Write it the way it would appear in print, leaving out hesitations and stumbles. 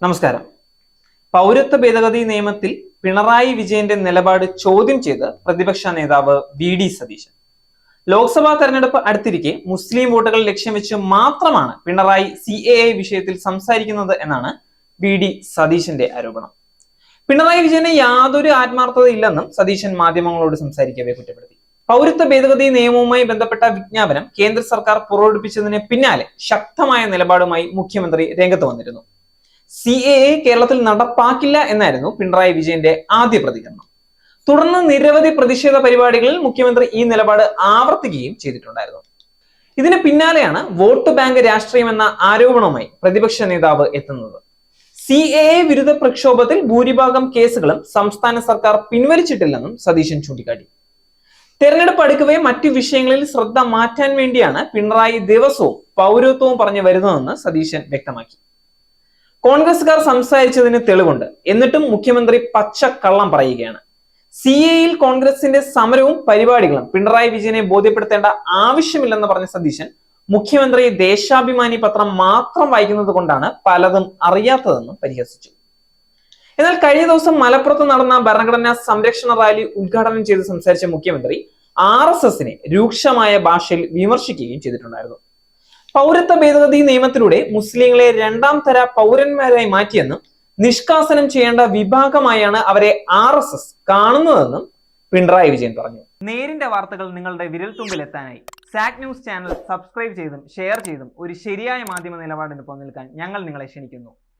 നമസ്കാരം. പൗരത്വ ഭേദഗതി നിയമത്തിൽ പിണറായി വിജയന്റെ നിലപാട് ചോദ്യം ചെയ്ത് പ്രതിപക്ഷ നേതാവ് വി.ഡി. സതീശൻ. ലോക്സഭാ തെരഞ്ഞെടുപ്പ് അടുത്തിരിക്കെ മുസ്ലിം വോട്ടുകൾ ലക്ഷ്യം വെച്ച് മാത്രമാണ് പിണറായി CAA വിഷയത്തിൽ സംസാരിക്കുന്നത് എന്നാണ് വി.ഡി. സതീശന്റെ ആരോപണം. പിണറായി വിജയന് യാതൊരു ആത്മാർത്ഥതയില്ലെന്നും സതീശൻ മാധ്യമങ്ങളോട് സംസാരിക്കവേ കുറ്റപ്പെടുത്തി. പൗരത്വ ഭേദഗതി നിയമവുമായി ബന്ധപ്പെട്ട വിജ്ഞാപനം കേന്ദ്ര സർക്കാർ പുറപ്പെടുവിച്ചതിന് പിന്നാലെ ശക്തമായ നിലപാടുമായി മുഖ്യമന്ത്രി രംഗത്ത് വന്നിരുന്നു. CAA കേരളത്തിൽ നടപ്പാക്കില്ല എന്നായിരുന്നു പിണറായി വിജയന്റെ ആദ്യ പ്രതികരണം. തുടർന്ന് നിരവധി പ്രതിഷേധ പരിപാടികളിൽ മുഖ്യമന്ത്രി ഈ നിലപാട് ആവർത്തിക്കുകയും ചെയ്തിട്ടുണ്ടായിരുന്നു. ഇതിന് പിന്നാലെയാണ് വോട്ട് ബാങ്ക് രാഷ്ട്രീയം എന്ന ആരോപണവുമായി പ്രതിപക്ഷ നേതാവ് എത്തുന്നത്. CAA വിരുദ്ധ പ്രക്ഷോഭത്തിൽ ഭൂരിഭാഗം കേസുകളും സംസ്ഥാന സർക്കാർ പിൻവലിച്ചിട്ടില്ലെന്നും സതീശൻ ചൂണ്ടിക്കാട്ടി. തെരഞ്ഞെടുപ്പ് അടുക്കവേ മറ്റു വിഷയങ്ങളിൽ ശ്രദ്ധ മാറ്റാൻ വേണ്ടിയാണ് പിണറായി ദിവസവും പൗരത്വവും പറഞ്ഞു വരുന്നതെന്ന് സതീശൻ വ്യക്തമാക്കി. കോൺഗ്രസുകാർ സംസാരിച്ചതിന് തെളിവുണ്ട്, എന്നിട്ടും മുഖ്യമന്ത്രി പച്ചക്കള്ളം പറയുകയാണ്. CAAയിൽ കോൺഗ്രസിന്റെ സമരവും പരിപാടികളും പിണറായി വിജയനെ ബോധ്യപ്പെടുത്തേണ്ട ആവശ്യമില്ലെന്ന് പറഞ്ഞ സതീശൻ മുഖ്യമന്ത്രി ദേശാഭിമാനി പത്രം മാത്രം വായിക്കുന്നത് കൊണ്ടാണ് പലതും അറിയാത്തതെന്നും പരിഹസിച്ചു. എന്നാൽ കഴിഞ്ഞ ദിവസം മലപ്പുറത്ത് നടന്ന ഭരണഘടനാ സംരക്ഷണ റാലി ഉദ്ഘാടനം ചെയ്ത് സംസാരിച്ച മുഖ്യമന്ത്രി RSSനെ രൂക്ഷമായ ഭാഷയിൽ വിമർശിക്കുകയും ചെയ്തിട്ടുണ്ടായിരുന്നു. പൗരത്വ ഭേദഗതി നിയമത്തിലൂടെ മുസ്ലിങ്ങളെ രണ്ടാം തര പൗരന്മാരായി മാറ്റിയെന്നും നിഷ്കാസനം ചെയ്യേണ്ട വിഭാഗമായാണ് അവരെ RSS കാണുന്നതെന്നും പിണറായി വിജയൻ പറഞ്ഞു. നേരിന്റെ വാർത്തകൾ നിങ്ങളുടെ വിരൽത്തുമ്പിൽ എത്താനായി സാക് ന്യൂസ് ചാനൽ സബ്സ്ക്രൈബ് ചെയ്തും ഷെയർ ചെയ്തും ഒരു ശരിയായ മാധ്യമ നിലപാടിന് നിൽക്കാൻ ഞങ്ങൾ നിങ്ങളെ ക്ഷണിക്കുന്നു.